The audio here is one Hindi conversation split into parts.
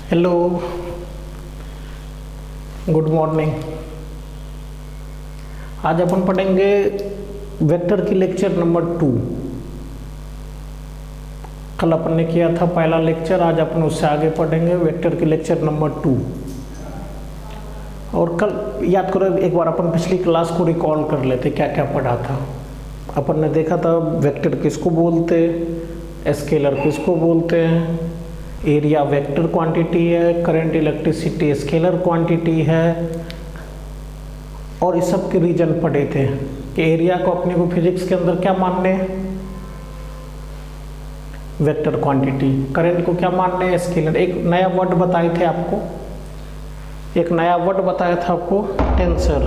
Hello, good morning. आज अपन पढ़ेंगे वेक्टर की लेक्चर नंबर 2। कल अपन ने किया था पहला लेक्चर, आज अपन उससे आगे पढ़ेंगे वेक्टर की लेक्चर नंबर 2। और कल याद करो, एक बार अपन पिछली क्लास को रिकॉल कर लेते, क्या क्या पढ़ा था। अपन ने देखा था वेक्टर किसको बोलते, स्केलर किसको बोलते हैं, एरिया वेक्टर क्वांटिटी है, करंट इलेक्ट्रिसिटी स्केलर क्वांटिटी है, और इस सब के रीजन पढ़े थे कि एरिया को अपने को फिजिक्स के अंदर क्या मानने हैं, वेक्टर क्वांटिटी। करंट को क्या मानने हैं, स्केलर। एक नया वर्ड बताए थे आपको, एक नया वर्ड बताया था आपको, टेंसर।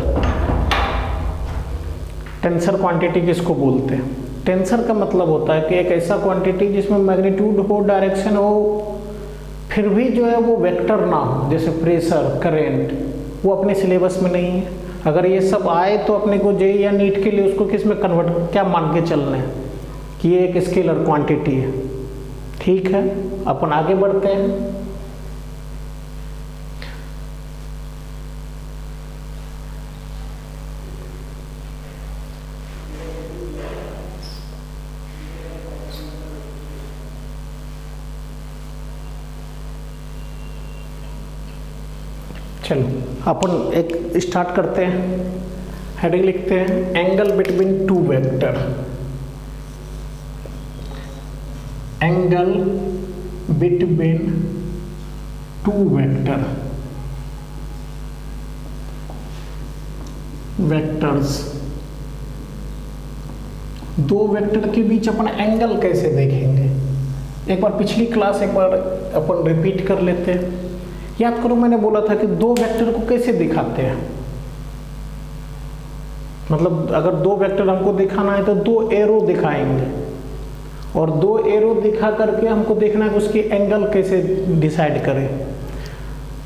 टेंसर क्वांटिटी किसको बोलते हैं? टेंसर का मतलब होता है कि एक ऐसा क्वांटिटी जिसमें मैग्नीट्यूड हो, डायरेक्शन हो, फिर भी जो है वो वेक्टर ना हो, जैसे प्रेशर, करंट, वो अपने सिलेबस में नहीं है। अगर ये सब आए तो अपने को जेईई या नीट के लिए उसको किस में कन्वर्ट, क्या मान के चलना है कि ये एक स्केलर क्वांटिटी है। ठीक है, अपन आगे बढ़ते हैं। चलो अपन एक स्टार्ट करते हैं। हेडिंग लिखते हैं, angle between two vector. Angle between two vector, vectors. दो वेक्टर के बीच अपन एंगल कैसे देखेंगे, एक बार पिछली क्लास एक बार अपन रिपीट कर लेते हैं। याद करो, मैंने बोला था कि दो वेक्टर को कैसे दिखाते हैं। मतलब अगर दो वेक्टर हमको दिखाना है तो दो एरो दिखाएंगे, और दो एरो दिखा करके हमको देखना है कि उसकी एंगल कैसे डिसाइड करें।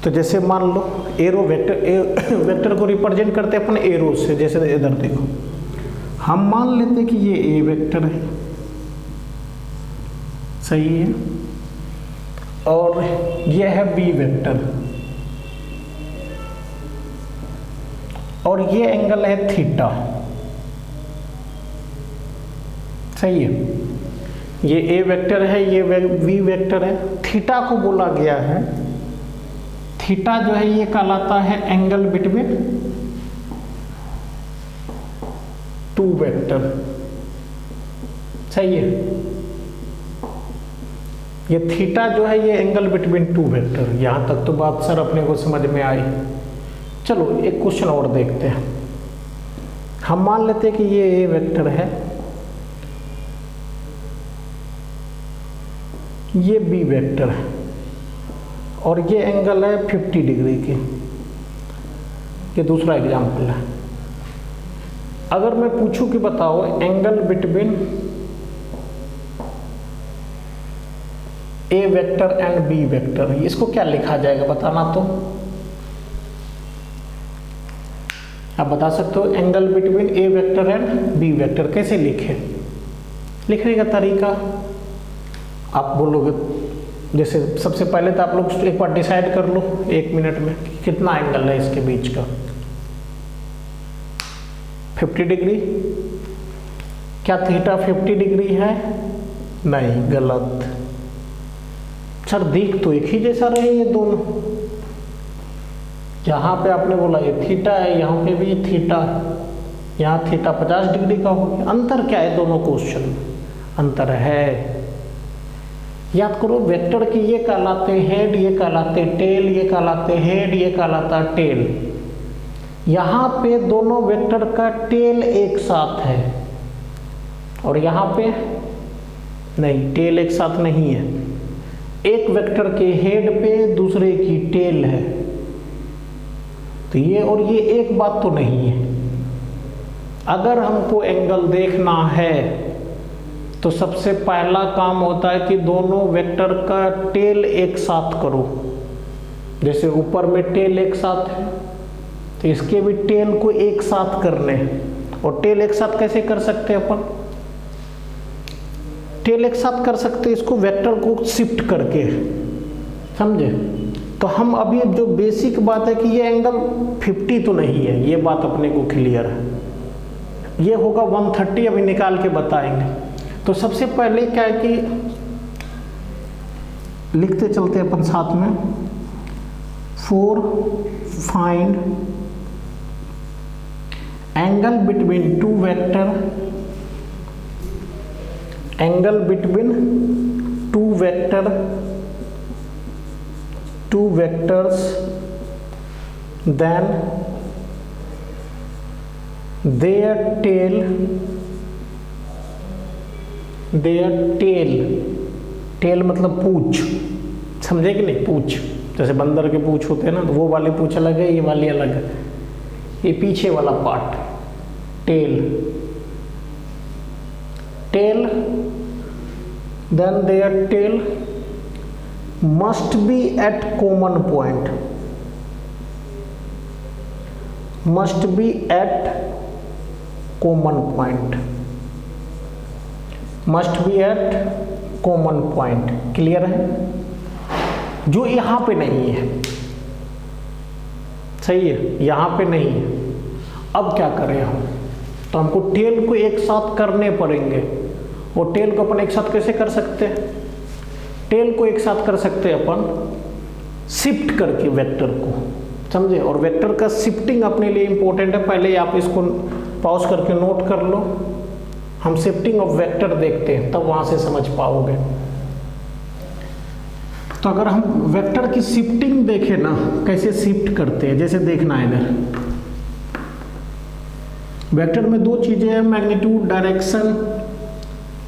तो जैसे मान लो एरो वेक्टर, वेक्टर को रिप्रेजेंट करते हैं अपन एरो से। जैसे इधर देखो, हम मान लेते हैं कि ये ए वेक्टर है, सही है, और यह है बी वेक्टर, और ये एंगल है थीटा, सही है। ये ए वेक्टर है, ये बी वेक्टर है। थीटा को बोला गया है, थीटा जो है ये कहलाता है एंगल बिटवीन टू वेक्टर, सही है। ये थीटा जो है ये एंगल बिटवीन टू वेक्टर। यहां तक तो बात सर अपने को समझ में आई। चलो एक क्वेश्चन और देखते हैं। हम मान लेते हैं कि ये ए वेक्टर है, ये बी वेक्टर है, और ये एंगल है 50 डिग्री की। ये दूसरा एग्जाम्पल है। अगर मैं पूछूं कि बताओ angle between A vector and B vector, इसको क्या लिखा जाएगा बताना। तो आप बता सकते हो angle between A vector and B vector कैसे लिखे, लिखने का तरीका आप बोलोगे। जैसे सबसे पहले तो आप लोग एक बार डिसाइड कर लो 1 मिनट में कि कितना एंगल है इसके बीच का। 50 डिग्री। क्या थीटा 50 डिग्री है? नहीं, गलत। सर दिख तो एक ही जैसा रहे ये दोनों। यहाँ पे आपने बोला ये थीटा है, यहाँ पे भी थीटा है, यहाँ थीटा 50 डिग्री का हो गया। अंतर क्या है दोनों क्वेश्चन में? अंतर है। याद करो, वेक्टर की ये कहलाते हेड, ये कहलाते टेल, ये कहलाते हेड, ये कहलाता टेल। यहाँ पे दोनों वेक्टर का टेल एक साथ है, और यहाँ पे नहीं, टेल एक साथ नहीं है। एक वेक्टर के हेड पे दूसरे की टेल है, तो ये और ये एक बात तो नहीं है। अगर हमको एंगल देखना है तो सबसे पहला काम होता है कि दोनों वेक्टर का टेल एक साथ करो। जैसे ऊपर में टेल एक साथ है, तो इसके भी टेल को एक साथ करने हैं। और टेल एक साथ कैसे कर सकते हैं अपन? टेल एक साथ कर सकते हैं इसको वेक्टर को शिफ्ट करके, समझे? तो हम अभी जो बेसिक बात है कि ये एंगल 50 तो नहीं है, ये बात अपने को क्लियर है, ये होगा 130, अभी निकाल के बताएंगे। तो सबसे पहले क्या है कि लिखते चलते अपन साथ में, four find angle between two vector, angle between two vector, two vectors, then their tail मतलब पूंछ, समझे कि नहीं, पूंछ जैसे बंदर के पूंछ होते हैं ना, तो वो वाली पूंछ अलग है, ये वाली अलग है, ये पीछे वाला part tail, then their tail must be at common point, must be at common point, must be at common point, clear है, जो यहां पे नहीं है, सही है, यहां पे नहीं है। अब क्या करें हम, तो हमको टेल को एक साथ करने पड़ेंगे, और टेल को अपन एक साथ कैसे कर सकते हैं, टेल को एक साथ कर सकते हैं अपन शिफ्ट करके वेक्टर को, समझे, और वेक्टर का शिफ्टिंग अपने लिए इंपॉर्टेंट है, पहले आप इसको पॉज करके नोट कर लो, हम शिफ्टिंग ऑफ वेक्टर देखते हैं तब वहां से समझ पाओगे। तो अगर हम वेक्टर की शिफ्टिंग देखें ना, कैसे शिफ्ट करते हैं, जैसे देखना है इधर वेक्टर में दो चीजें हैं, मैग्नीट्यूड, डायरेक्शन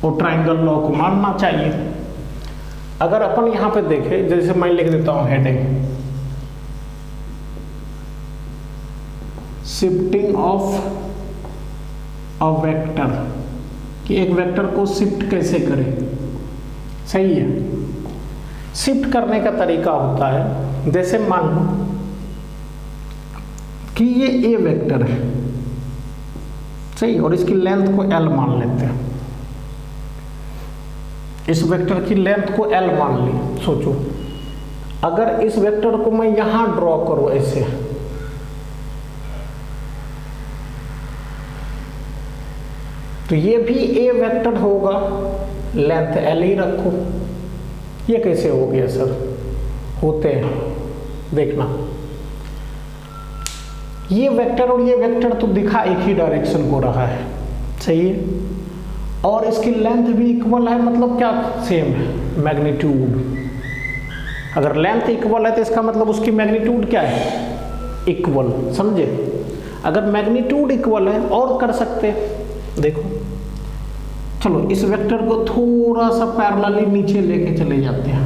और ट्राइंगल लॉ को मानना चाहिए। अगर अपन यहां पे देखें, जैसे मैं लिख देता हूं heading, shifting of a vector, कि एक वेक्टर को शिफ्ट कैसे करें, सही है। शिफ्ट करने का तरीका होता है, जैसे मान लो कि ये ए वेक्टर है, सही, और इसकी लेंथ को एल मान लेते हैं, इस वेक्टर की लेंथ को L मान ली। सोचो अगर इस वेक्टर को मैं यहां ड्रॉ करूं ऐसे, तो ये भी A वेक्टर होगा, लेंथ L ही रखो। ये कैसे हो गया सर, होते हैं, देखना, ये वेक्टर और ये वेक्टर तो दिखा एक ही डायरेक्शन को रहा है, सही है, और इसकी लेंथ भी इक्वल है, मतलब क्या सेम है, मैग्नीट्यूड। अगर लेंथ इक्वल है तो इसका मतलब उसकी मैग्नीट्यूड क्या है, इक्वल, समझे। अगर मैग्नीट्यूड इक्वल है और कर सकते, देखो चलो इस वेक्टर को थोड़ा सा पैरेलली नीचे लेके चले जाते हैं,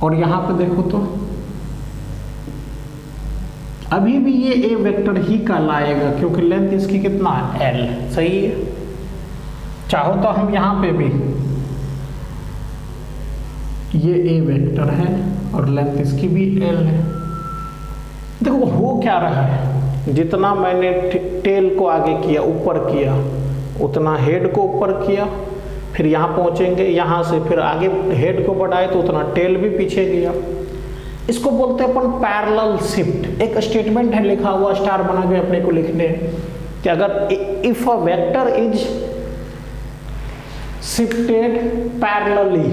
और यहां पे देखो तो अभी भी ये ए वेक्टर ही कहलाएगा, क्योंकि लेंथ इसकी कितना है, एल, सही है। चाहो तो हम यहां पे भी, ये ए वेक्टर है और लेंथ इसकी भी एल है। देखो हो क्या रहा है, जितना मैंने टेल को आगे किया, ऊपर किया, उतना हेड को ऊपर किया, फिर यहाँ पहुंचेंगे, यहाँ से फिर आगे हेड को बढ़ाए तो उतना टेल भी पीछे गया। इसको बोलते हैं अपन पैरेलल शिफ्ट। एक स्टेटमेंट है लिखा हुआ, स्टार बना के अपने को लिखने, कि अगर if a vector is shifted parallelly,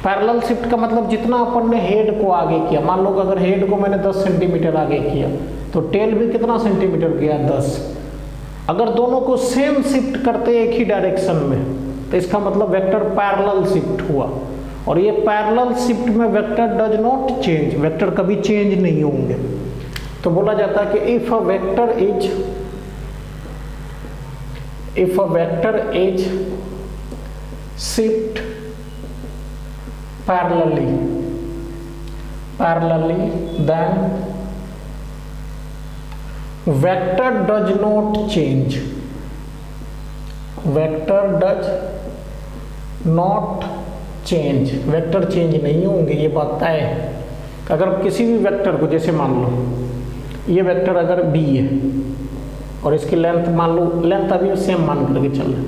parallel shift का मतलब जितना अपन ने हेड को आगे किया, मान लो अगर हेड को मैंने 10 सेंटीमीटर आगे किया तो टेल भी कितना सेंटीमीटर गया, 10। अगर दोनों को सेम शिफ्ट करते एक ही डायरेक्शन में तो इसका मतलब वेक्टर पैरेलल शिफ्ट हुआ। और ये पैरेलल शिफ्ट में vector does not change, vector कभी चेंज नहीं होंगे। तो बोला जाता है कि if a vector is shift parallelly then vector does not change, vector does not change, vector change नहीं होंगे, ये बात तय है। अगर किसी भी वेक्टर को, जैसे मान लो ये वेक्टर अगर b है और इसकी लेंथ मान लो, लेंथ अभी सेम मान करके चल रहा है,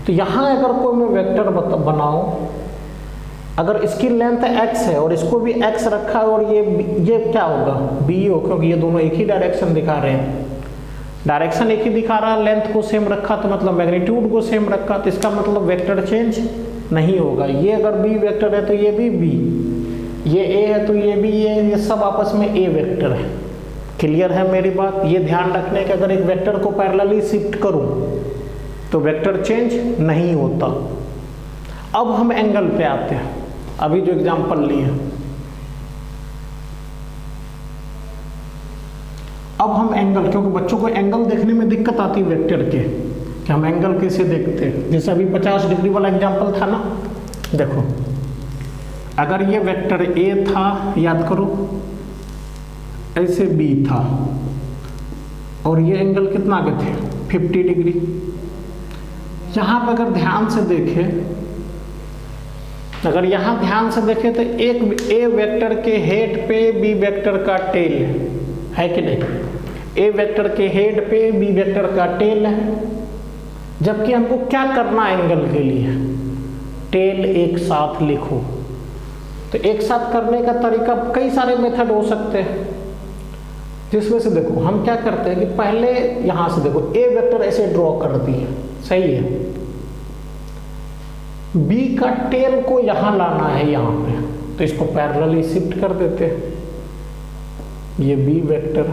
तो यहाँ अगर कोई मैं वेक्टर बनाऊं अगर इसकी लेंथ x है और इसको भी x रखा है और ये क्या होगा b हो, क्योंकि ये दोनों एक ही डायरेक्शन दिखा रहे हैं। डायरेक्शन एक ही दिखा रहा है, लेंथ को सेम रखा तो मतलब मैग्नीट्यूड को सेम रखा, तो इसका मतलब वेक्टर चेंज नहीं होगा। ये अगर b वेक्टर है तो ये भी b, ये a है तो ये भी ये सब आपस में a वेक्टर है। क्लियर है मेरी बात? ये ध्यान रखने के अगर एक वेक्टर को पैरेलली शिफ्ट करूं तो वेक्टर चेंज नहीं होता। अब हम एंगल पे आते हैं, अभी जो एग्जांपल लिए। अब हम एंगल, क्योंकि बच्चों को एंगल देखने में दिक्कत आती है वेक्टर के, कि हम एंगल कैसे देखते हैं। जैसे अभी 50 डिग्री वाला एग्जांपल था ना, देखो अगर ये वेक्टर a था, याद करो ऐसे b था और ये एंगल कितना के थे 50 डिग्री। यहाँ पर अगर ध्यान से देखें, अगर यहाँ ध्यान से देखें तो एक a वेक्टर के हेड पे b वेक्टर का टेल है कि नहीं? a वेक्टर के हेड पे b वेक्टर का टेल है, जबकि हमको क्या करना है एंगल के लिए? टेल एक साथ लिखो। तो एक साथ करने का तरीका कई सारे मेथड हो सकते हैं, जिसमें से देखो हम क्या करते हैं कि पहले यहां से देखो a वेक्टर ऐसे ड्रॉ कर दिए, सही है। b का टेल को यहां लाना है यहां पे, तो इसको पैरेलली शिफ्ट कर देते हैं, ये b वेक्टर।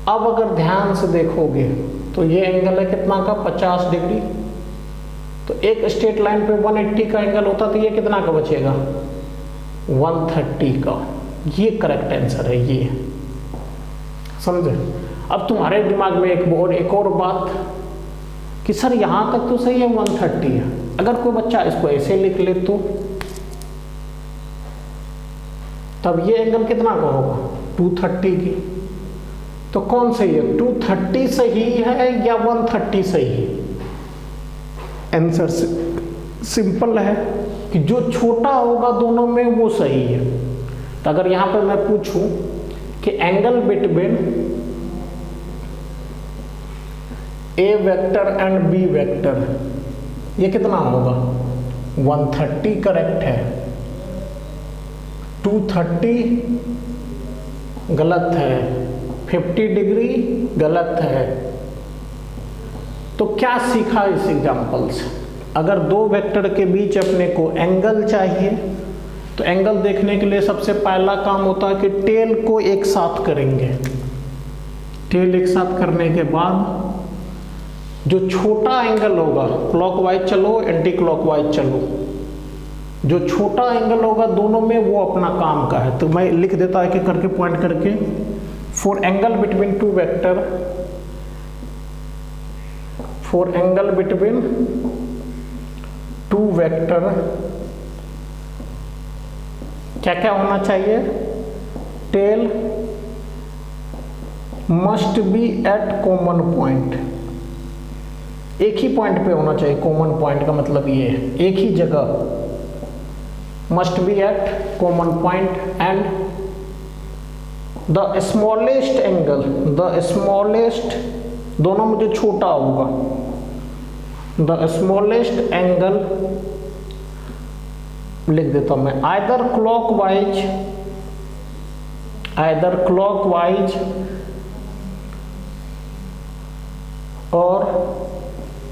अब अगर ध्यान से देखोगे तो ये एंगल है कितना का 50 डिग्री। तो एक स्ट्रेट लाइन पे 180 का एंगल होता तो ये कितना का बचेगा 130 का। ये करेक्ट आंसर है, ये समझे? अब तुम्हारे दिमाग में एक और बात कि सर यहां तक तो सही है 130 है, अगर कोई बच्चा इसको ऐसे लिख ले तो तब ये एंगल कितना का होगा 230 की। तो कौन सही है, 230 सही है या 130 सही है? आंसर सिंपल है कि जो छोटा होगा दोनों में वो सही है। तो अगर यहां पर मैं पूछूं कि angle between a vector and b vector ये कितना होगा 130 करेक्ट है, 230 गलत है, 50 डिग्री गलत है। तो क्या सीखा इस एग्जांपल से? अगर दो वेक्टर के बीच अपने को एंगल चाहिए तो एंगल देखने के लिए सबसे पहला काम होता है कि टेल को एक साथ करेंगे। टेल एक साथ करने के बाद जो छोटा एंगल होगा, क्लॉकवाइज चलो एंटी क्लॉकवाइज चलो, जो छोटा एंगल होगा दोनों में वो अपना काम का है। तो मैं लिख देता है कि करके पॉइंट करके, for angle between two vector, for angle between two vector क्या क्या होना चाहिए? Tail must be at common point, एक ही पॉइंट पे होना चाहिए। कॉमन पॉइंट का मतलब ये है एक ही जगह, must be at common point, and the smallest angle, the smallest दोनों में जो छोटा होगा, द स्मॉलेस्ट एंगल लिख देता हूं मैं, आइदर क्लॉकवाइज और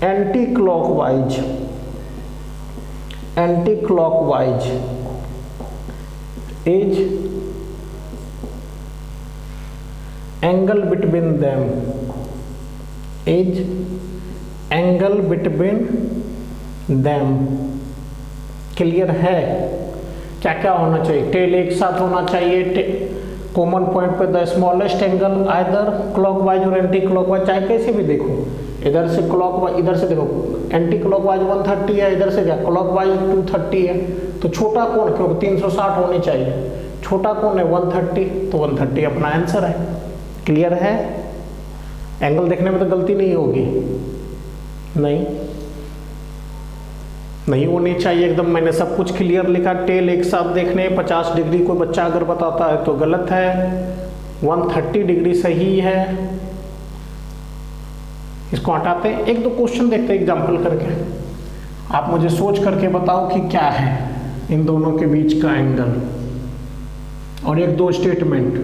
anti clockwise is angle between them, is angle between them. Clear है? क्या क्या होना चाहिए? टेल एक साथ होना चाहिए, कॉमन पॉइंट पे the smallest angle, either clockwise और एंटी क्लॉकवाइज, चाहे कैसे भी देखो, इधर से क्लॉकवाइज, इधर से देखो एंटी क्लॉकवाइज 130 है, इधर से क्या क्लॉकवाइज 230 है। तो छोटा कौन, क्योंकि 360 होनी चाहिए, छोटा कौन है 130, तो 130 अपना आंसर है। क्लियर है? एंगल देखने में तो गलती नहीं होगी, नहीं होनी चाहिए एकदम। मैंने सब कुछ क्लियर लिखा, टेल एक साथ देखने 50 डिग्री कोई बच्चा अगर बताता है तो गलत है, 130 डिग्री सही है। इसको हटाते हैं, एक दो क्वेश्चन देखते हैं एग्जाम्पल करके, आप मुझे सोच करके बताओ कि क्या है। इन दोनों के बीच का एंगल, और एक दो स्टेटमेंट।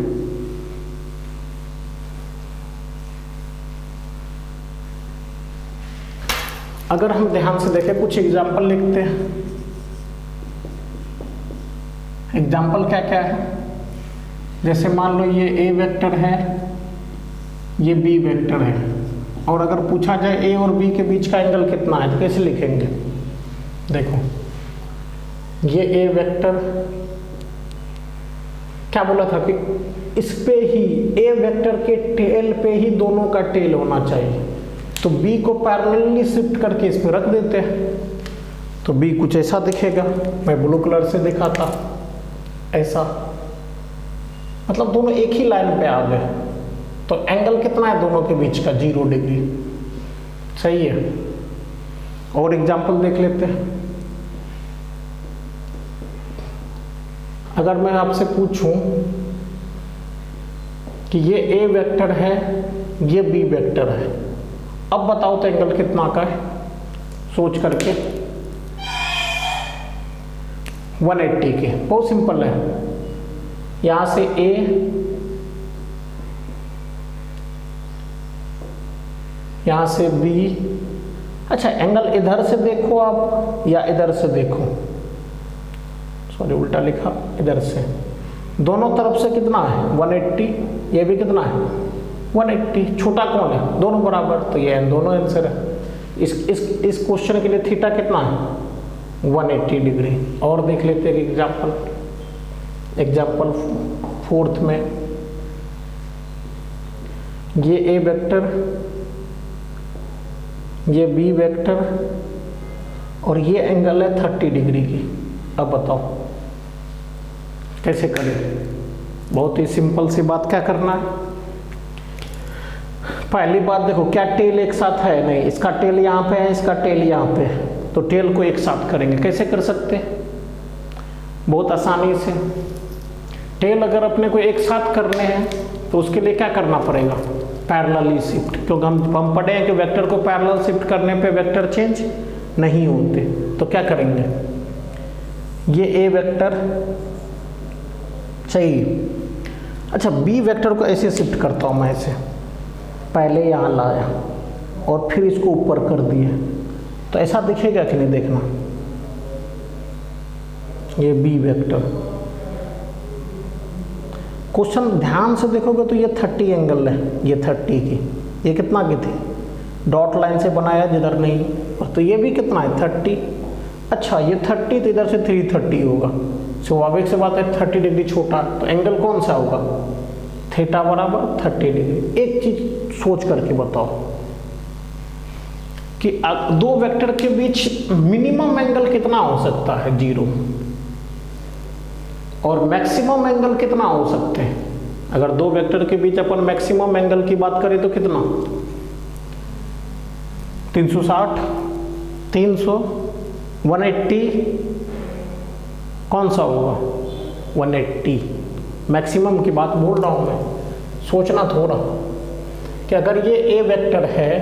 अगर हम ध्यान से देखें, कुछ एग्जाम्पल लिखते हैं। एग्जाम्पल क्या क्या है, जैसे मान लो ये ए वेक्टर है, ये बी वेक्टर है, और अगर पूछा जाए ए और बी के बीच का एंगल कितना है तो कैसे लिखेंगे। देखो ये ए वेक्टर, क्या बोला था कि इस पे ही, ए वेक्टर के टेल पे ही दोनों का टेल होना चाहिए, तो बी को पैरेलली शिफ्ट करके इस पे रख देते हैं, तो बी कुछ ऐसा दिखेगा। मैं ब्लू कलर से दिखाता, ऐसा, मतलब दोनों एक ही लाइन पे आ गए, तो एंगल कितना है दोनों के बीच का, 0 डिग्री। सही है। और एग्जाम्पल देख लेते हैं। अगर मैं आपसे पूछूं कि ये ए वेक्टर है, ये बी वेक्टर है, अब बताओ तो एंगल कितना का है, सोच करके। 180 के, बहुत सिंपल है। यहां से ए, यहां से बी। अच्छा, एंगल इधर से देखो आप या इधर से देखो, सॉरी उल्टा लिखा, इधर से, दोनों तरफ से कितना है 180, ये भी कितना है 180। छोटा कौन है, दोनों बराबर, तो ये दोनों आंसर है। इस क्वेश्चन के लिए थीटा कितना है 180 डिग्री। और देख लेते हैं एग्जाम्पल 4th में, ये ए वेक्टर, ये बी वेक्टर, और ये एंगल है 30 डिग्री की। अब बताओ कैसे करें। बहुत ही सिंपल सी बात, क्या करना है, पहली बात देखो, क्या टेल एक साथ है, नहीं, इसका टेल यहाँ पे है, इसका टेल यहाँ पे है, तो टेल को एक साथ करेंगे। कैसे कर सकते हैं, बहुत आसानी से। टेल अगर अपने को एक साथ करने हैं तो उसके लिए क्या करना पड़ेगा, पैरेलली शिफ्ट, क्योंकि हम पढ़े हैं कि वेक्टर को पैरेलल शिफ्ट करने पे वेक्टर चेंज नहीं होते। तो क्या करेंगे, ये ए वेक्टर चाहिए। अच्छा, बी वेक्टर को ऐसे शिफ्ट करता हूँ मैं, ऐसे पहले यहाँ लाया और फिर इसको ऊपर कर दिया, तो ऐसा दिखेगा कि नहीं, देखना। ये बी वेक्टर, क्वेश्चन ध्यान से देखोगे तो ये 30 एंगल है, ये 30 की, ये कितना की थी, डॉट लाइन से बनाया जिधर नहीं, और तो ये भी कितना है 30। अच्छा, ये 30 तो इधर से 330 होगा, स्वाभाविक से बात है 30 डिग्री छोटा, तो एंगल कौन सा होगा, थीटा बराबर 30 डिग्री। एक चीज सोच करके बताओ कि दो वेक्टर के बीच मिनिमम एंगल कितना हो सकता है, 0, और मैक्सिमम एंगल कितना हो सकते हैं। अगर दो वेक्टर के बीच अपन मैक्सिमम एंगल की बात करें तो कितना, 360, 300, 180, कौन सा होगा 180। मैक्सिमम की बात बोल रहा हूं मैं, सोचना थोड़ा कि अगर ये ए वेक्टर है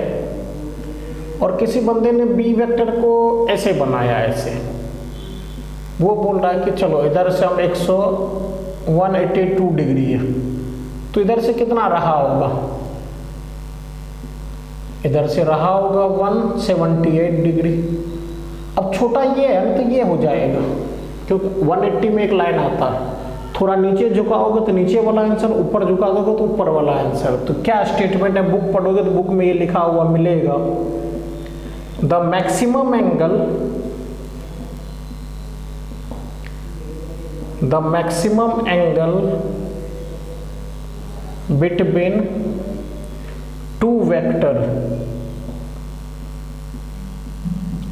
और किसी बंदे ने बी वेक्टर को ऐसे बनाया, ऐसे, वो बोल रहा है कि चलो इधर से हम 182 डिग्री है, तो इधर से कितना रहा होगा, इधर से रहा होगा 178 डिग्री। अब छोटा ये है तो ये हो जाएगा, क्योंकि 180 में एक लाइन आता है, थोड़ा नीचे झुकाओगे तो नीचे वाला आंसर, ऊपर झुका दोगे तो ऊपर वाला आंसर। तो क्या स्टेटमेंट है, बुक पढ़ोगे तो बुक में ये लिखा हुआ मिलेगा, the maximum angle between two vector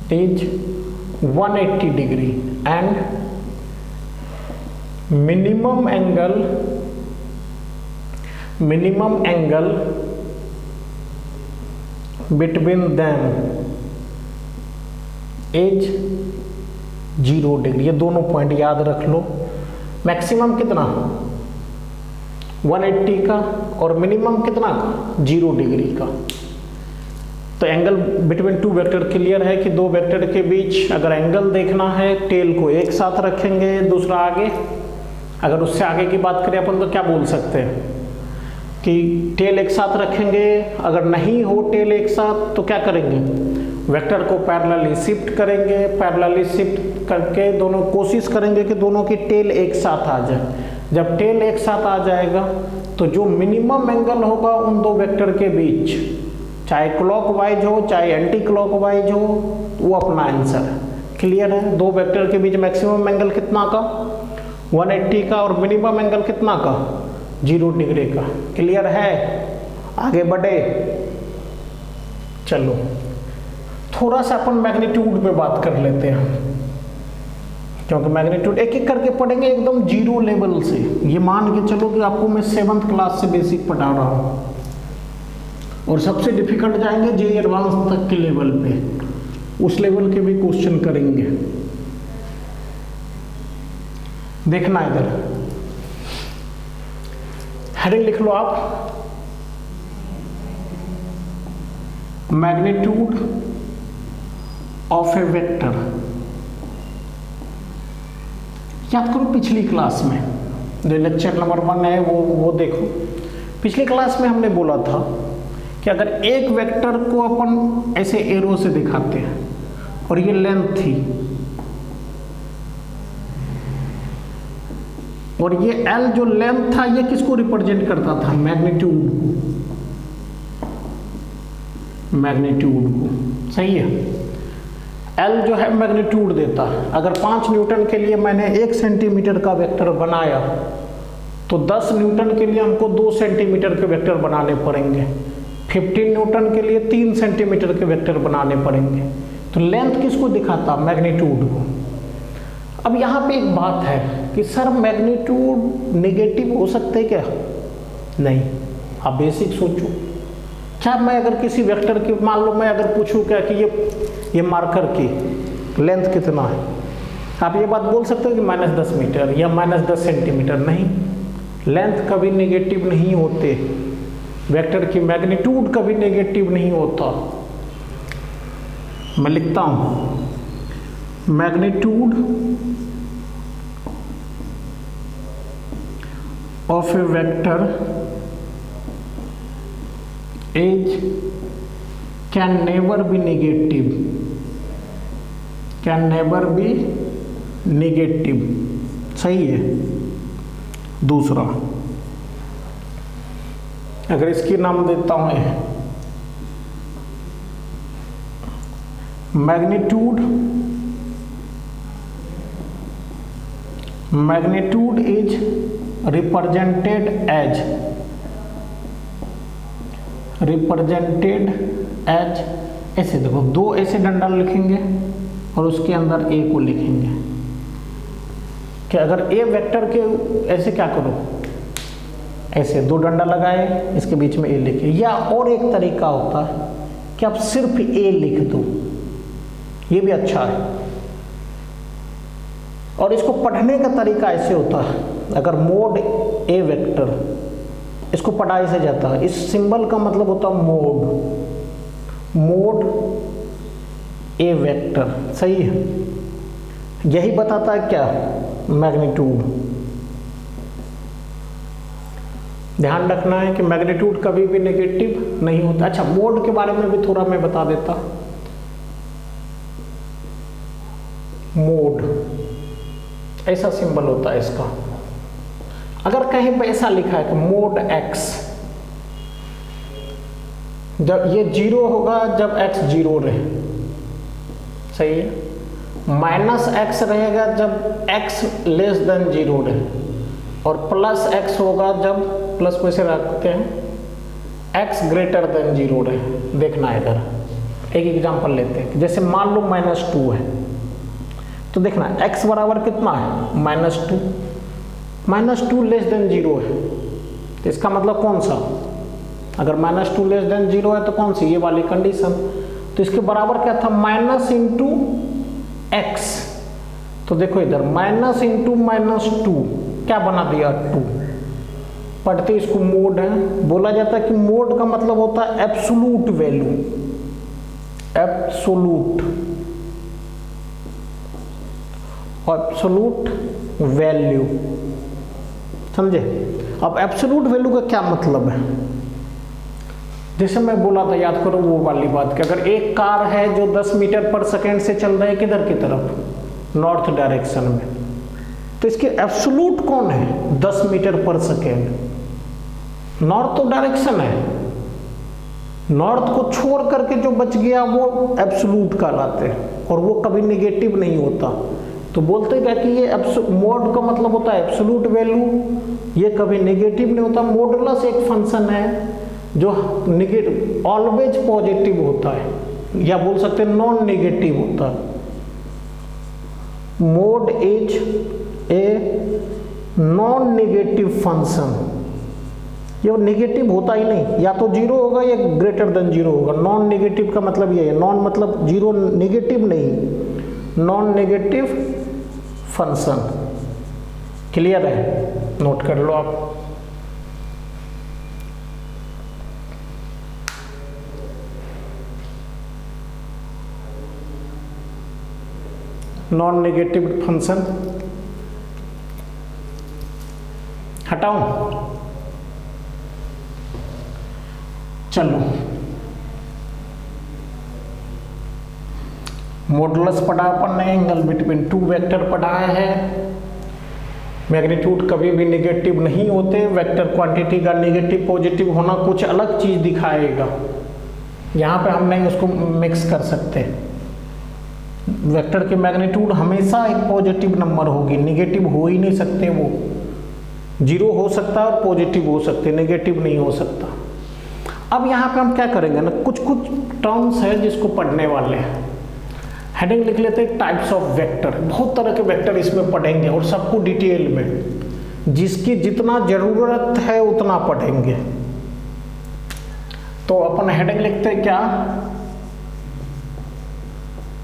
is 180 degree and minimum angle between them is 0 degree. ये दोनों पॉइंट याद रख लो। मैक्सिमम कितना 180 का और मिनिमम कितना का 0 डिग्री का। तो angle between two vector clear है कि दो वेक्टर के बीच अगर एंगल देखना है टेल को एक साथ रखेंगे, दूसरा आगे। अगर उससे आगे की बात करें अपन तो क्या बोल सकते हैं कि टेल एक साथ रखेंगे। अगर नहीं हो टेल एक साथ तो क्या करेंगे, वेक्टर को पैरेलली शिफ्ट करेंगे। पैरेलली शिफ्ट करके दोनों कोशिश करेंगे कि दोनों की टेल एक साथ आ जाए। जब टेल एक साथ आ जाएगा तो जो मिनिमम एंगल होगा उन दो वेक्टर के बीच, चाहे क्लॉकवाइज हो चाहे एंटी क्लॉकवाइज हो, वो अपना आंसर है। क्लियर है? दो वेक्टर के बीच मैक्सिमम एंगल कितना का, 180 का, और मिनिमम एंगल कितना का, 0 डिग्री का। क्लियर है? आगे बढ़े। चलो थोड़ा सा अपन मैग्नीट्यूड पे बात कर लेते हैं, क्योंकि मैग्नीट्यूड एक एक करके पढ़ेंगे एकदम जीरो लेवल से। ये मान के चलो कि आपको मैं 7th क्लास से बेसिक पढ़ा रहा हूँ और सबसे डिफिकल्ट जाएंगे जे एडवांस तक के लेवल पे, उस लेवल के भी क्वेश्चन करेंगे। देखना इधर हेडिंग लिख लो आप, मैग्नीट्यूड ऑफ ए वेक्टर। याद करो पिछली क्लास में जो लेक्चर नंबर 1 है वो देखो। पिछली क्लास में हमने बोला था कि अगर एक वेक्टर को अपन ऐसे एरो से दिखाते हैं और ये लेंथ थी और ये L जो लेंथ था ये किसको रिप्रेजेंट करता था, मैग्नीट्यूड को, मैग्नीट्यूड को। सही है? L जो है मैग्नीट्यूड देता है। अगर 5 न्यूटन के लिए मैंने 1 सेंटीमीटर का वेक्टर बनाया तो 10 न्यूटन के लिए हमको 2 सेंटीमीटर के वेक्टर बनाने पड़ेंगे, 15 न्यूटन के लिए 3 सेंटीमीटर के वेक्टर बनाने पड़ेंगे। तो लेंथ किसको दिखाता, मैग्नीट्यूड को। अब यहाँ पे एक बात है कि सर मैग्नीट्यूड नेगेटिव हो सकते क्या? नहीं। आप बेसिक सोचो, क्या मैं अगर किसी वेक्टर की, मान लो मैं अगर पूछूं क्या कि ये मार्कर की लेंथ कितना है, आप ये बात बोल सकते हो कि -10 मीटर या -10 सेंटीमीटर। नहीं, लेंथ कभी नेगेटिव नहीं होते, वेक्टर की मैग्नीट्यूड कभी नेगेटिव नहीं होता। मैं लिखता हूं, magnitude of A vector is can never be negative, can never be negative. सही है? दूसरा, अगर इसकी नाम देता हूं magnitude, magnitude is represented as, represented as, ऐसे देखो 2 ऐसे डंडा लिखेंगे और उसके अंदर ए को लिखेंगे कि अगर ए वेक्टर के ऐसे क्या करो, ऐसे 2 डंडा लगाए, इसके बीच में ए लिखे। या और एक तरीका होता है कि आप सिर्फ ए लिख दो, ये भी अच्छा है। और इसको पढ़ने का तरीका ऐसे होता है, अगर मोड ए वेक्टर, इसको पढ़ा ऐसे जाता है, इस सिंबल का मतलब होता है मोड, मोड ए वेक्टर। सही है? यही बताता है क्या, मैग्नीट्यूड। ध्यान रखना है कि मैग्नीट्यूड कभी भी नेगेटिव नहीं होता। अच्छा, मोड के बारे में भी थोड़ा मैं बता देता। मोड ऐसा सिंबल होता है इसका। अगर कहीं पे ऐसा लिखा है कि मोड x, जब ये 0 होगा जब x 0 रहे। सही है? -x रहेगा जब x लेस देन 0 रहे, और +x होगा जब, प्लस को ऐसे रखते हैं, x ग्रेटर देन 0 रहे। देखना है इधर, एक एग्जांपल लेते हैं। जैसे मान लो -2 है, तो देखना x बराबर कितना है, -2, -2 लेस देन 0 है। तो इसका मतलब कौन सा, अगर -2 लेस देन 0 है तो कौन सी, ये वाली कंडीशन। तो इसके बराबर क्या था, -x। तो देखो इधर -(-2) क्या बना दिया, 2। पढ़ते इसको मोड है। बोला जाता है कि मोड का मतलब होता है एब्सोल्यूट वैल्यू, एब्सोलूट वैल्यू, समझे। अब एब्सोलूट वैल्यू का क्या मतलब है, जैसे मैं बोला था, याद करो वो वाली बात कि अगर एक कार है जो 10 मीटर पर सेकेंड से चल रहा है किधर की तरफ, नॉर्थ डायरेक्शन में, तो इसके एब्सोलूट कौन है, 10 मीटर पर सेकेंड। नॉर्थ तो डायरेक्शन है, नॉर्थ को छोड़ करके जो बच गया वो एब्सोलूट कहलाते हैं, और वो कभी नेगेटिव नहीं होता। तो बोलते क्या कि ये मोड का मतलब होता है एब्सोलूट वैल्यू, ये कभी नेगेटिव नहीं होता। मॉडुलस एक फंक्शन है जो नेगेटिव ऑलवेज पॉजिटिव होता है, या बोल सकते हैं नॉन नेगेटिव होता है। Mode is a non negative function, ये नेगेटिव होता ही नहीं, या तो जीरो होगा या ग्रेटर देन जीरो होगा। नॉन नेगेटिव का मतलब ये है, नॉन मतलब जीरो, नेगेटिव नहीं, नॉन नेगेटिव फंक्शन। क्लियर है, नोट कर लो आप। नॉन नेगेटिव फंक्शन हटाऊं, चलो मॉडुलस पढ़ा अपन ने, एंगल बिटवीन टू वेक्टर पढ़ाया है। मैग्नीट्यूड कभी भी नेगेटिव नहीं होते, वेक्टर क्वांटिटी का नेगेटिव पॉजिटिव होना कुछ अलग चीज दिखाएगा, यहाँ पे हम नहीं उसको मिक्स कर सकते। वेक्टर की मैग्नीट्यूड हमेशा एक पॉजिटिव नंबर होगी, नेगेटिव हो ही नहीं सकते, वो जीरो हो सकता है और पॉजिटिव हो सकते, नेगेटिव नहीं हो सकता। अब यहाँ पे हम क्या करेंगे ना, कुछ कुछ टर्म्स है जिसको पढ़ने वाले हैं। हेडिंग लिख लेते हैं टाइप्स ऑफ वेक्टर। बहुत तरह के वेक्टर इसमें पढ़ेंगे और सबको डिटेल में, जिसकी जितना जरूरत है उतना पढ़ेंगे। तो अपन हेडिंग लिखते हैं क्या,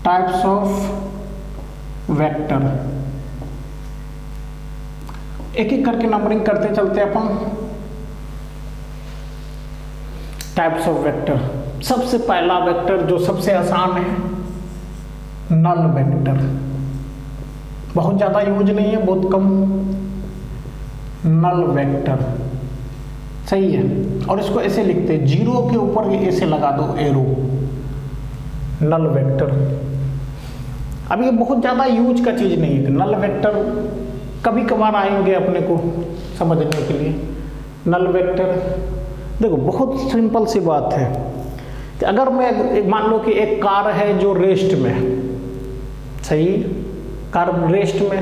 टाइप्स ऑफ वेक्टर। एक एक करके नंबरिंग करते चलते अपन। टाइप्स ऑफ वेक्टर, सबसे पहला वेक्टर जो सबसे आसान है, नल वेक्टर। बहुत ज्यादा यूज नहीं है, बहुत कम। नल वेक्टर सही है, और इसको ऐसे लिखते हैं, जीरो के ऊपर ये ऐसे लगा दो एरो, नल वेक्टर। अब ये बहुत ज्यादा यूज का चीज नहीं है, नल वेक्टर कभी कभार आएंगे अपने को समझने के लिए। नल वेक्टर देखो बहुत सिंपल सी बात है कि अगर मैं मान लो कि एक कार है जो रेस्ट में, सही, कार रेस्ट में,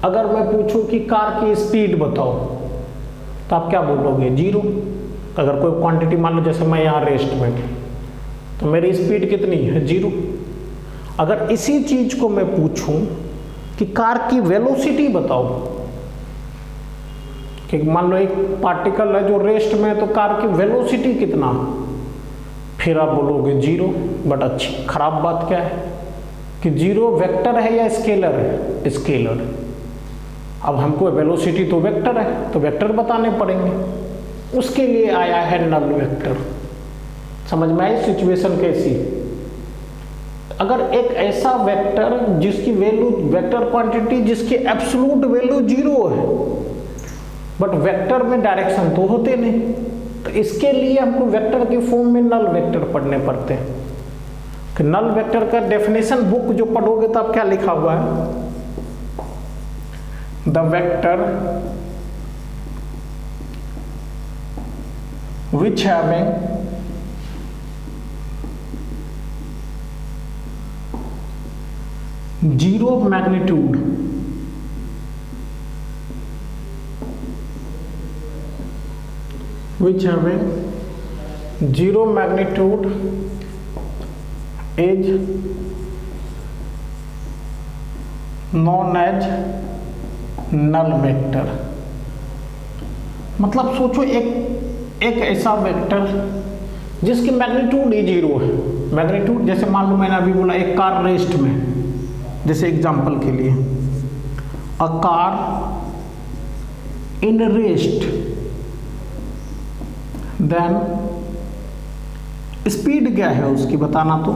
अगर मैं पूछूं कि कार की स्पीड बताओ तो आप क्या बोलोगे, जीरो। अगर कोई क्वांटिटी मान लो, जैसे मैं यहाँ रेस्ट में, तो मेरी स्पीड कितनी है, जीरो। अगर इसी चीज को मैं पूछूं कि कार की वेलोसिटी बताओ, कि मान लो एक पार्टिकल है जो रेस्ट में है, तो कार की वेलोसिटी कितना, फिर आप बोलोगे जीरो। बट अच्छी खराब बात क्या है कि जीरो वेक्टर है या स्केलर है, स्केलर। अब हमको वेलोसिटी तो वेक्टर है, तो वेक्टर बताने पड़ेंगे, उसके लिए आया है नल वेक्टर। समझ में आई सिचुएशन कैसी। अगर एक ऐसा वेक्टर जिसकी वैल्यू, वेक्टर क्वांटिटी जिसकी एब्सोल्यूट वैल्यू जीरो है, बट वेक्टर में डायरेक्शन तो होते नहीं, तो इसके लिए हमको वेक्टर के फॉर्म में नल वेक्टर पढ़ने पड़ते हैं। कि नल वेक्टर का डेफिनेशन बुक जो पढ़ोगे तो आप क्या लिखा हुआ है, the vector which having zero magnitude which having zero magnitude is known as null vector। मतलब सोचो एक ऐसा वेक्टर जिसकी मैग्नीट्यूड ही जीरो है। मैग्नीट्यूड जैसे मान लो मैंने अभी बोला एक कार रेस्ट में, जैसे एग्जांपल के लिए, a car in rest then speed क्या है उसकी बताना, तो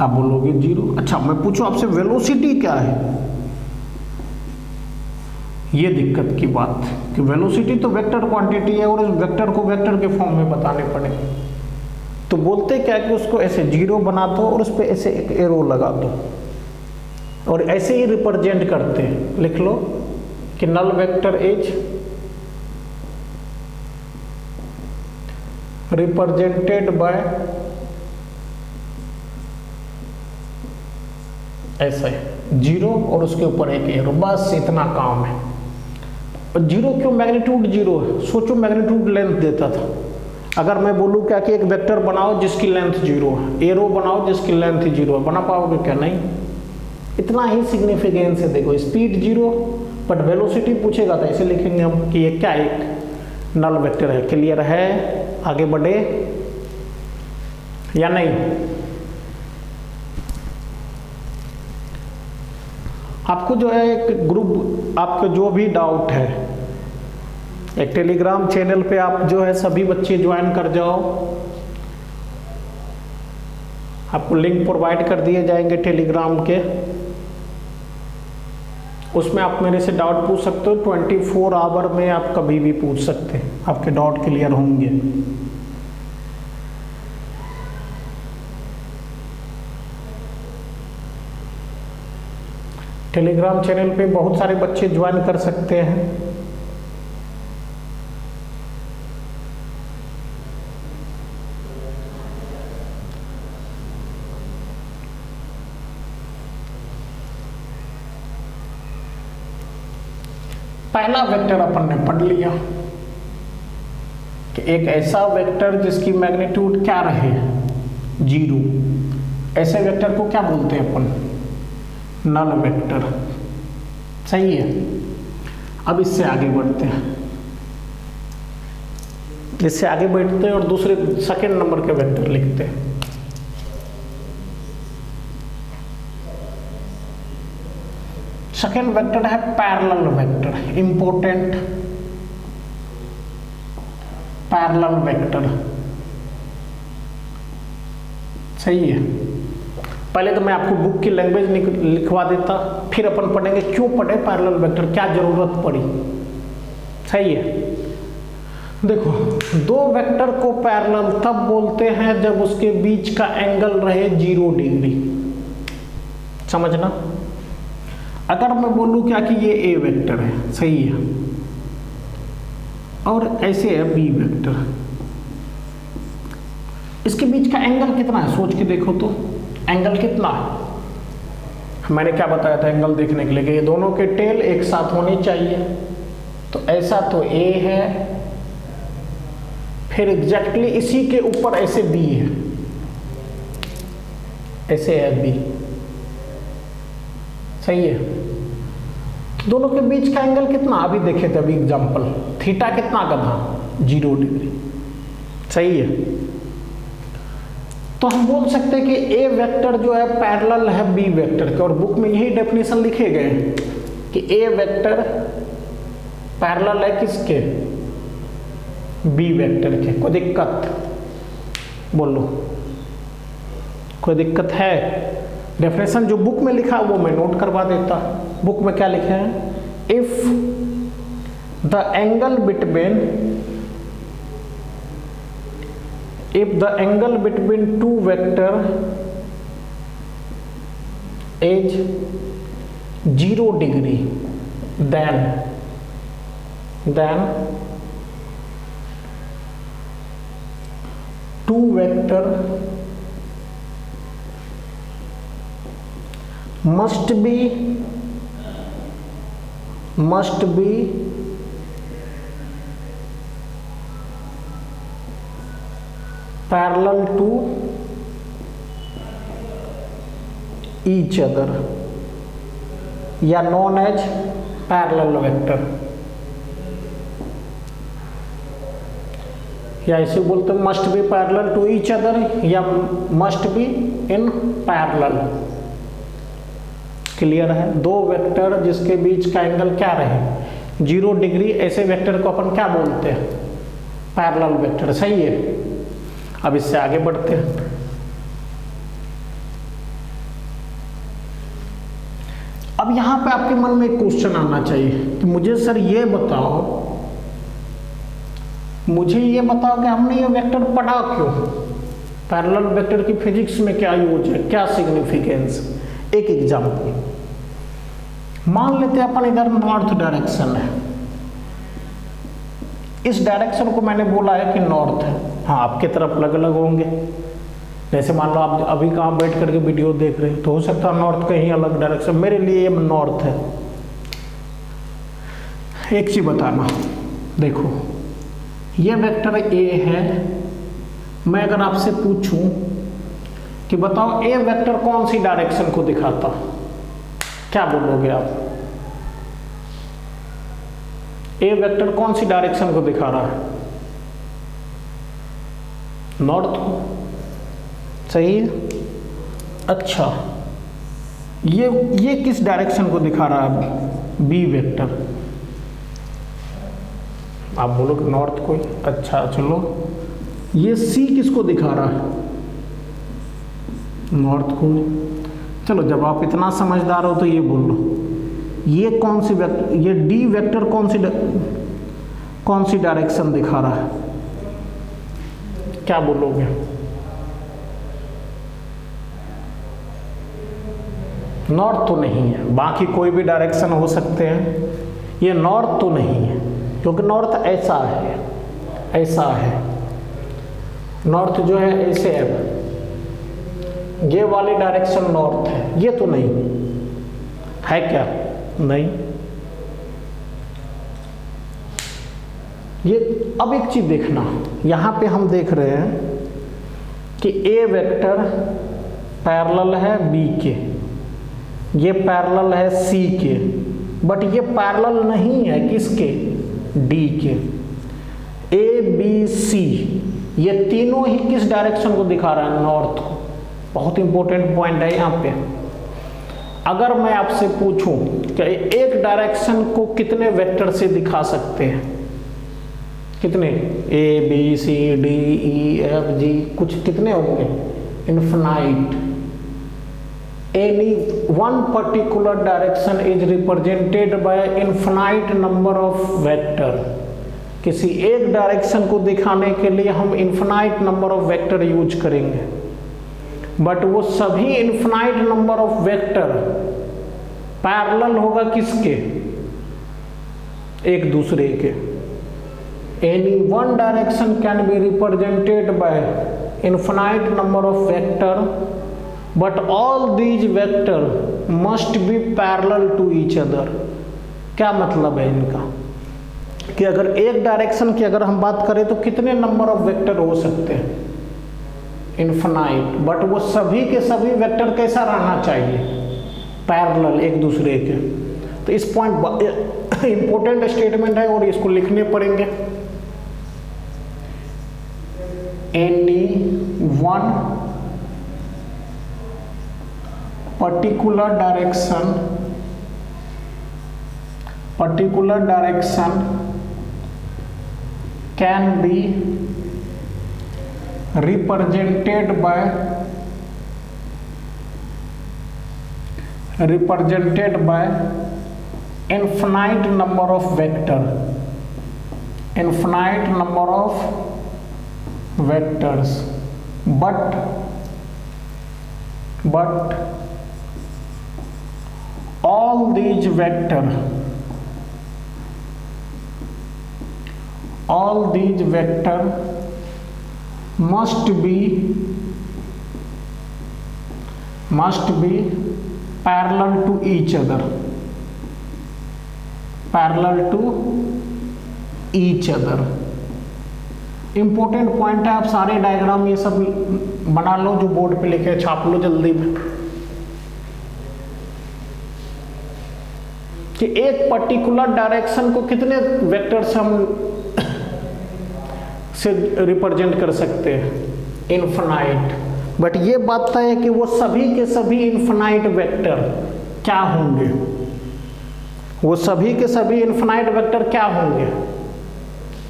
आप बोलोगे 0। अच्छा मैं पूछूं आपसे वेलोसिटी क्या है, ये दिक्कत की बात कि वेलोसिटी तो वेक्टर क्वांटिटी है और इस वेक्टर को वेक्टर के फॉर्म में बताने पड़ेंगे। तो बोलते क्या कि उसको ऐसे 0 बना दो और उस पर ऐसे एक एरो लगा दो और ऐसे ही रिप्रेजेंट करते हैं। लिख लो कि null vector is represented by ऐसे 0 और उसके ऊपर एक एरो, बस इतना काम है। और 0 क्यों मैग्नीट्यूड 0 है, सोचो मैग्नीट्यूड लेंथ देता था। अगर मैं बोलूँ क्या कि एक वेक्टर बनाओ जिसकी लेंथ 0 है, एरो बनाओ जिसकी लेंथ 0 है, बना पाओगे क्या? नहीं। इतना ही सिग्निफिकेंस है। देखो स्पीड 0 बट वेलोसिटी पूछेगा तो ऐसे लिखेंगे हम कि ये क्या एक नल वेक्टर है। क्लियर है? आगे बढ़े या नहीं? आपको जो है एक ग्रुप, आपका जो भी डाउट है एक टेलीग्राम चैनल पे आप जो है सभी बच्चे ज्वाइन कर जाओ, आपको लिंक प्रोवाइड कर दिए जाएंगे टेलीग्राम के, उसमें आप मेरे से डाउट पूछ सकते हो। 24 आवर में आप कभी भी पूछ सकते हैं, आपके डाउट क्लियर होंगे। टेलीग्राम चैनल पे बहुत सारे बच्चे ज्वाइन कर सकते हैं। पहला वेक्टर अपन ने पढ़ लिया कि एक ऐसा वेक्टर जिसकी मैग्नीट्यूड क्या रहे 0, ऐसे वेक्टर को क्या बोलते हैं अपन? Null vector. सही है। अब इससे आगे बढ़ते हैं, इससे आगे बढ़ते हैं और दूसरे सेकंड नंबर के वेक्टर लिखते हैं। सेकंड वेक्टर है parallel vector, important parallel vector. सही है। पहले तो मैं आपको बुक की लैंग्वेज लिखवा देता, फिर अपन पढ़ेंगे क्यों पढ़े पैरेलल वेक्टर, क्या जरूरत पड़ी। सही है। देखो दो वेक्टर को पैरेलल तब बोलते हैं जब उसके बीच का एंगल रहे 0 डिग्री। समझना। अगर मैं बोलूं क्या कि ये ए वेक्टर है, सही है, और ऐसे है बी वेक्टर, इसके बीच का एंगल कितना है सोच के देखो तो। एंगल कितना है? मैंने क्या बताया था एंगल देखने के लिए कि ये दोनों के टेल एक साथ होनी चाहिए। तो ऐसा तो ए है, फिर एग्जैक्टली इसी के ऊपर ऐसे बी है, ऐसे है बी। सही है। तो दोनों के बीच का एंगल कितना अभी देखे थे, अभी एग्जांपल थीटा कितना का था 0 डिग्री। सही है। तो हम बोल सकते हैं कि ए वेक्टर जो है पैरेलल है बी वेक्टर के, और बुक में यही डेफिनेशन लिखे गए हैं कि ए वेक्टर पैरेलल है किसके? बी वेक्टर के। कोई दिक्कत? बोलो कोई दिक्कत है? डेफिनेशन जो बुक में लिखा वो मैं नोट करवा देता। बुक में क्या लिखे हैं? If the angle between two vector is 0 degree, then two vector must be parallel to each other या known as parallel vector, या इसे बोलते हैं must be parallel to each other या must be in parallel। Clear है? दो वेक्टर जिसके बीच का एंगल क्या रहे 0 डिग्री, ऐसे वेक्टर को अपन क्या बोलते हैं? पैरेलल वेक्टर, सही है। अब इससे आगे बढ़ते हैं। अब यहां पे आपके मन में एक क्वेश्चन आना चाहिए कि मुझे सर ये बताओ, मुझे ये बताओ कि हमने ये वेक्टर पढ़ा क्यों, पैरेलल वेक्टर की फिजिक्स में क्या यूज है, क्या सिग्निफिकेंस। एक एग्जांपल मान लेते हैं अपन, इधर नॉर्थ डायरेक्शन है, इस डायरेक्शन को मैंने बोला है कि नॉर्थ है। हाँ, आपके तरफ अलग अलग होंगे, जैसे मान लो आप अभी कहाँ बैठ करके वीडियो देख रहे हैं तो हो सकता है नॉर्थ कहीं अलग डायरेक्शन, मेरे लिए ये नॉर्थ है। एक चीज बताना, देखो ये वेक्टर ए है, मैं अगर आपसे पूछूं कि बताओ ए वेक्टर कौन सी डायरेक्शन को दिखाता, क्या बोलोगे आप? ए वेक्टर कौन सी डायरेक्शन को दिखा रहा है? नॉर्थ को, सही है। अच्छा, ये किस डायरेक्शन को दिखा रहा है? बी वेक्टर, आप बोलोगे नॉर्थ को। अच्छा चलो, ये सी किसको दिखा रहा है? नॉर्थ को। चलो, जब आप इतना समझदार हो तो ये बोल लो, ये कौन सी वेक्टर, ये डी वेक्टर कौन सी डायरेक्शन दिखा रहा है? क्या बोलोगे? नॉर्थ तो नहीं है, बाकी कोई भी डायरेक्शन हो सकते हैं, ये नॉर्थ तो नहीं है, क्योंकि नॉर्थ ऐसा है, ऐसा है, नॉर्थ जो है ऐसे है, ये वाली डायरेक्शन नॉर्थ है, ये तो नहीं है, क्या? नहीं। ये अब एक चीज देखना, यहां पे हम देख रहे हैं कि ए वेक्टर पैरेलल है बी के, ये पैरेलल है सी के, बट ये पैरेलल नहीं है किसके? डी के। ए बी सी ये तीनों ही किस डायरेक्शन को दिखा रहा है? नॉर्थ को। बहुत इंपॉर्टेंट पॉइंट है यहाँ पे। अगर मैं आपसे पूछूं कि एक डायरेक्शन को कितने वेक्टर से दिखा सकते हैं? कितने? A B C D E F G, कुछ कितने होंगे? Infinite. Any one particular direction is represented by infinite number of vector. किसी एक डायरेक्शन को दिखाने के लिए हम infinite number of vector use करेंगे, बट वो सभी infinite number of vector parallel होगा किसके? एक दूसरे के। Any one direction can be represented by infinite number of vector, but all these vector must B parallel to each other. क्या मतलब है इनका? कि अगर एक डायरेक्शन की अगर हम बात करें तो कितने नंबर ऑफ वेक्टर हो सकते हैं? इनफिनाइट, बट वो सभी के सभी वेक्टर कैसा रहना चाहिए? पैरेलल एक दूसरे के। तो इस पॉइंट इंपॉर्टेंट स्टेटमेंट है और इसको लिखने पड़ेंगे। Any one particular direction can B represented by infinite number of vectors, but all these vector must be parallel to each other, important point है। आप सारे डायग्राम ये सब बना लो, जो बोर्ड पे लिखे, छाप लो जल्दी में, कि एक पर्टिकुलर डायरेक्शन को कितने वेक्टर से हम से रिप्रेजेंट कर सकते हैं? इनफिनाइट। बट ये बात तय है कि वो सभी के सभी इनफिनाइट वेक्टर क्या होंगे? वो सभी के सभी इनफिनाइट वेक्टर क्या होंगे?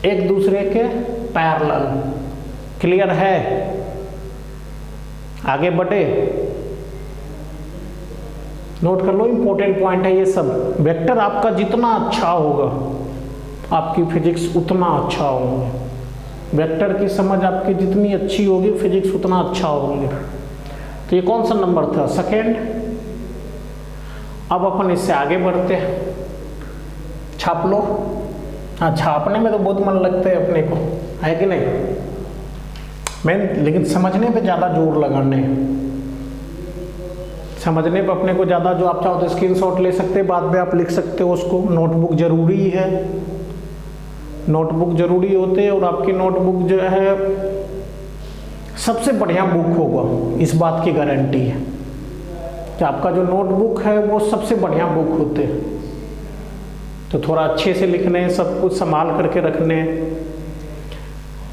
एक दूसरे के पैरेलल। क्लियर है? आगे बढ़े, नोट कर लो, इंपॉर्टेंट पॉइंट है ये सब। वेक्टर आपका जितना अच्छा होगा आपकी फिजिक्स उतना अच्छा होगी। वेक्टर की समझ आपकी जितनी अच्छी होगी फिजिक्स उतना अच्छा होगी। तो ये कौन सा नंबर था? सेकेंड। अब अपन इससे आगे बढ़ते हैं, छाप लो। हाँ, छापने में तो बहुत मन लगता है अपने को, है कि नहीं? मैं लेकिन समझने पे ज़्यादा जोर लगाने, समझने पे अपने को ज़्यादा, जो आप चाहो तो स्क्रीनशॉट ले सकते हैं, बाद में आप लिख सकते हो उसको। नोटबुक जरूरी है, नोटबुक जरूरी होते हैं, और आपकी नोटबुक जो है सबसे बढ़िया बुक होगा, इस बात की गारंटी है कि आपका जो नोटबुक है वो सबसे बढ़िया बुक होते हैं। तो थोड़ा अच्छे से लिखने, सब कुछ संभाल करके रखने।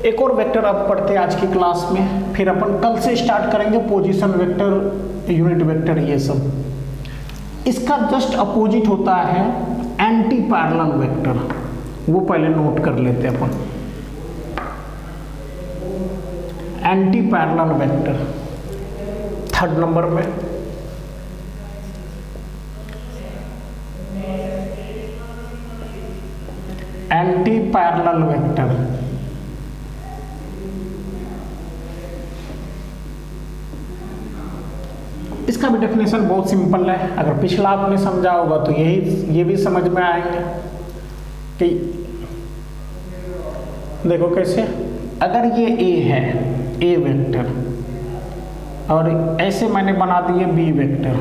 एक और वेक्टर अब पढ़ते हैं आज की क्लास में, फिर अपन कल से स्टार्ट करेंगे पोजीशन वेक्टर, यूनिट वेक्टर, ये सब। इसका जस्ट अपोजिट होता है एंटी पैरेलल वेक्टर, वो पहले नोट कर लेते हैं अपन। Anti parallel vector 3rd number में, एंटी पैरेलल वेक्टर। इसका भी डेफिनेशन बहुत सिंपल है, अगर पिछला आपने समझा होगा तो ये भी समझ में आएंगे कि देखो कैसे। अगर ये ए है, ए वेक्टर, और ऐसे मैंने बना दिए बी वेक्टर,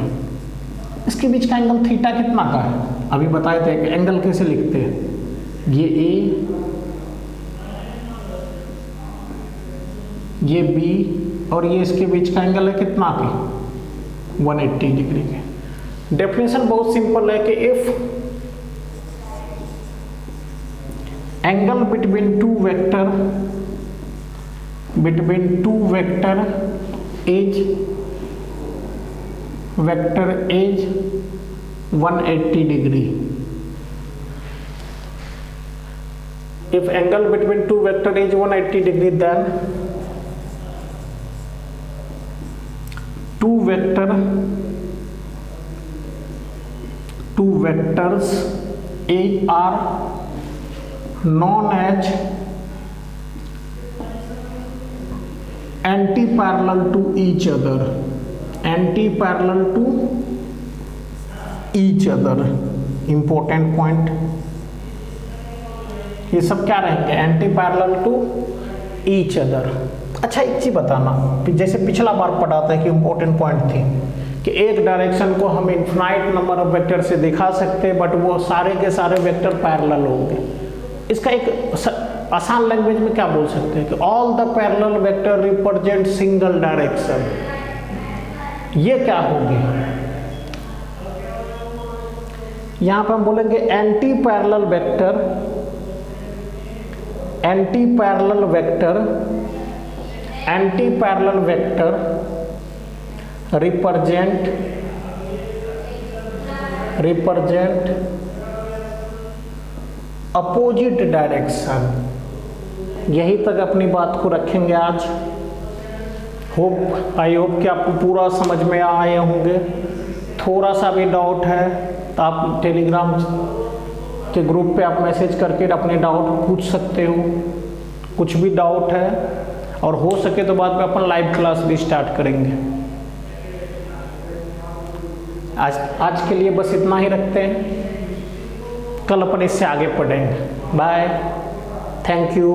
इसके बीच का एंगल थीटा कितना का है? अभी बताए थे कि एंगल कैसे लिखते हैं। ये ए, ये बी, और ये इसके बीच का एंगल है कितना की? 180 डिग्री के। डेफिनेशन बहुत सिंपल है कि if angle between two vector is 180 degree. If angle between two vector is 180 degree, then two vectors are known as anti-parallel to each other. Anti-parallel to each other, important point। ये सब क्या रहेंगे? Anti parallel to each other. अच्छा, एक चीज बताना, जैसे पिछला बार पढ़ा था कि इंपॉर्टेंट पॉइंट थी कि एक डायरेक्शन को हम इनफाइनाइट नंबर ऑफ वेक्टर से दिखा सकते हैं, बट वो सारे के सारे वेक्टर पैरेलल होंगे। इसका एक आसान लैंग्वेज में क्या बोल सकते हैं कि all the parallel vector represent single direction. ये क्या होगी? यहां पर हम बोलेंगे anti parallel vector represent opposite direction. यही तक अपनी बात को रखेंगे आज। आई होप कि आपको पूरा समझ में आए होंगे। थोड़ा सा भी डाउट है तो आप टेलीग्राम के ग्रुप पे आप मैसेज करके अपने डाउट पूछ सकते हो, कुछ भी डाउट है, और हो सके तो बाद में अपन लाइव क्लास भी स्टार्ट करेंगे। आज के लिए बस इतना ही रखते हैं, कल अपन इससे आगे पढ़ेंगे। Bye, thank you.